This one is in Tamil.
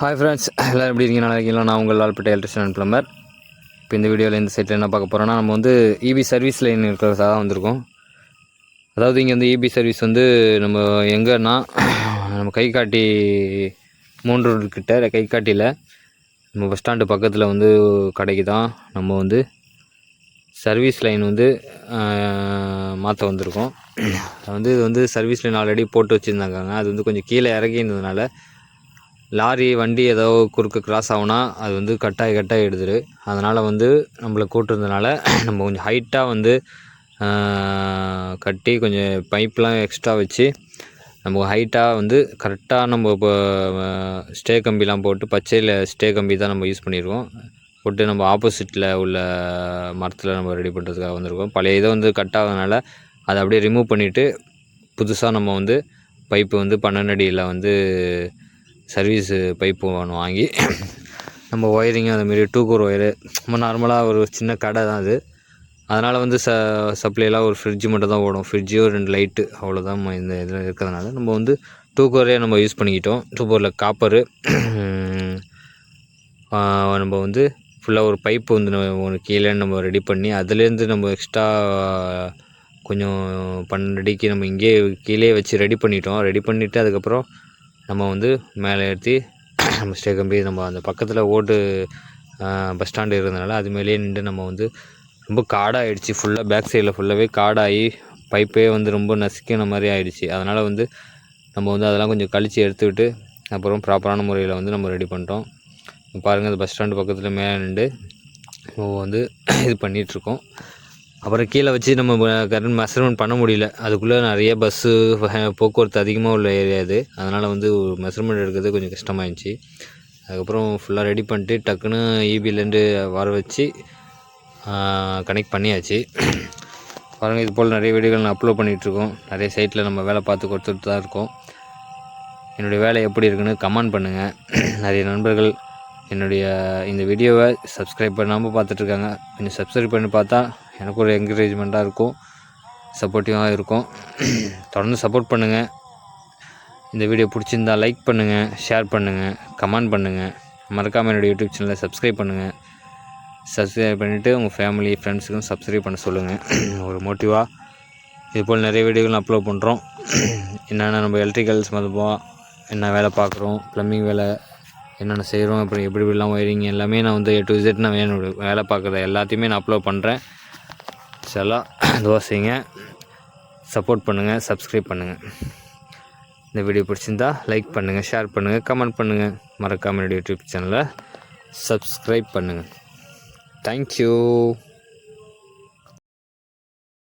ஹாய் ஃப்ரெண்ட்ஸ், எல்லோரும் எப்படி இருக்கீங்க? நல்லா இருக்கீங்களா? நான் உங்கள் லால்பேட்டை எலக்ட்ரிஷியன் அண்ட் ப்ளம்பர். இப்போ இந்த வீடியோவில் இந்த சைட்டில் என்ன பார்க்க போகிறோன்னா, நம்ம வந்து இபி சர்வீஸ் லைன் இருக்கிறதா தான் வந்திருக்கோம். அதாவது இங்கே வந்து இபி சர்வீஸ் வந்து நம்ம எங்கன்னா நம்ம கைகாட்டி 3 ரோடு கிட்ட கைகாட்டியில் நம்ம பஸ் ஸ்டாண்டு பக்கத்தில் வந்து கடைக்கு தான் நம்ம வந்து சர்வீஸ் லைன் வந்து மாற்ற வந்திருக்கோம். இது வந்து சர்வீஸ் லைன் ஆல்ரெடி போட்டு வச்சுருந்தாங்க. அது வந்து கொஞ்சம் கீழே இறங்கியிருந்ததுனால லாரி வண்டி ஏதோ குறுக்க கிராஸ் ஆகுனா அது வந்து கட்டாகி எடுத்துரு. அதனால் வந்து நம்மளை கூட்டிருந்தனால நம்ம கொஞ்சம் ஹைட்டாக வந்து கட்டி கொஞ்சம் பைப்லாம் எக்ஸ்ட்ரா வச்சு நம்ம ஹைட்டாக வந்து கரெக்டாக நம்ம இப்போ ஸ்டே கம்பிலாம் போட்டு பச்சையில் ஸ்டே கம்பி தான் நம்ம யூஸ் பண்ணியிருக்கோம். போட்டு நம்ம ஆப்போசிட்டில் உள்ள மரத்தில் நம்ம ரெடி பண்ணுறதுக்காக வந்திருக்கோம். பழைய இதை வந்து கட் ஆகாதனால அதை அப்படியே ரிமூவ் பண்ணிவிட்டு புதுசாக நம்ம வந்து பைப்பு வந்து 12 அடியில் வந்து சர்வீஸு பைப்பு ஒன்று வாங்கி நம்ம ஒயரிங்கு அதுமாரி 2 கோர் ஒயரு நம்ம நார்மலாக ஒரு சின்ன கடை தான் அது. அதனால் வந்து சப்ளைலாம் ஒரு ஃப்ரிட்ஜு மட்டும் தான் ஓடும். ஃப்ரிட்ஜு 2 லைட்டு அவ்வளோதான் இந்த இதில் இருக்கிறதுனால நம்ம வந்து 2 கோரே நம்ம யூஸ் பண்ணிக்கிட்டோம். 2 கோரில் காப்பரு நம்ம வந்து ஃபுல்லாக ஒரு பைப்பு வந்து ஒன்று கீழே நம்ம ரெடி பண்ணி அதுலேருந்து நம்ம எக்ஸ்ட்ரா கொஞ்சம் 12 அடிக்கு நம்ம இங்கேயே கீழே வச்சு ரெடி பண்ணிட்டோம். ரெடி பண்ணிவிட்டு அதுக்கப்புறம் நம்ம வந்து மேலே ஏற்றி நம்ம ஸ்டே கம்பி நம்ம அந்த பக்கத்தில் ஓட்டு பஸ் ஸ்டாண்டு இருந்ததுனால அது மேலேயே நின்று நம்ம வந்து ரொம்ப காடாகிடுச்சு. ஃபுல்லாக பேக் சைடில் ஃபுல்லாகவே காடாகி பைப்பே வந்து ரொம்ப நசுக்கின மாதிரி ஆகிடுச்சு. அதனால் வந்து நம்ம வந்து அதெல்லாம் கொஞ்சம் கழித்து எடுத்துக்கிட்டு அப்புறம் ப்ராப்பரான முறையில் வந்து நம்ம ரெடி பண்ணிட்டோம். பாருங்கள், அந்த பஸ் ஸ்டாண்டு பக்கத்தில் மேலே நின்று வந்து இது பண்ணிகிட்ருக்கோம். அப்புறம் கீழே வச்சு நம்ம கரண்ட் மெஷர்மெண்ட் பண்ண முடியல. அதுக்குள்ளே நிறைய பஸ்ஸு போக்குவரத்து அதிகமாக உள்ள ஏரியா இது. அதனால் வந்து மெஷர்மெண்ட் எடுக்கிறது கொஞ்சம் கஷ்டமாயிடுச்சு. அதுக்கப்புறம் ஃபுல்லாக ரெடி பண்ணிட்டு டக்குன்னு இபிலேருந்து வர வச்சு கனெக்ட் பண்ணியாச்சு. பாருங்கள், இது போல் நிறைய வீடியோகள் நான் அப்லோட் பண்ணிகிட்ருக்கோம். நிறைய சைட்டில் நம்ம வேலை பார்த்து கொடுத்துட்டு தான் இருக்கோம். என்னுடைய வேலை எப்படி இருக்குன்னு கமெண்ட் பண்ணுங்கள். நிறைய நண்பர்கள் என்னுடைய இந்த வீடியோவை சப்ஸ்கிரைப் பண்ணாமல் பார்த்துட்ருக்காங்க. கொஞ்சம் சப்ஸ்கிரைப் பண்ணி பார்த்தா எனக்கு ஒரு என்கரேஜ்மெண்ட்டாக இருக்கும், சப்போர்ட்டிவாக இருக்கும். தொடர்ந்து சப்போர்ட் பண்ணுங்கள். இந்த வீடியோ பிடிச்சிருந்தால் லைக் பண்ணுங்கள், ஷேர் பண்ணுங்கள், கமெண்ட் பண்ணுங்கள். மறக்காமல் என்னுடைய யூடியூப் சேனலை சப்ஸ்கிரைப் பண்ணுங்கள். சப்ஸ்கிரைப் பண்ணிவிட்டு உங்கள் ஃபேமிலி ஃப்ரெண்ட்ஸுக்கும் சப்ஸ்கிரைப் பண்ண சொல்லுங்கள். ஒரு மோட்டிவாக இதுபோல் நிறைய வீடியோகள் அப்லோட் பண்ணுறோம். என்னென்ன நம்ம எலக்ட்ரிக்கல் சம்மந்தமாக என்ன வேலை பார்க்குறோம், ப்ளம்பிங் வேலை என்னென்ன செய்கிறோம், அப்புறம் எப்படி எப்படிலாம் ஒயரிங் எல்லாமே நான் வந்து A to Z நான் வேலை பார்க்குறத எல்லாத்தையுமே நான் அப்லோட் பண்ணுறேன். எல்லாம் இதுவாக செய்யுங்க, சப்போர்ட் பண்ணுங்கள், சப்ஸ்கிரைப் பண்ணுங்கள். இந்த வீடியோ பிடிச்சிருந்தா லைக் பண்ணுங்கள், ஷேர் பண்ணுங்கள், கமெண்ட் பண்ணுங்கள். மறக்காமல் என்னுடைய யூடியூப் சேனலை சப்ஸ்கிரைப் பண்ணுங்கள். தேங்க்யூ.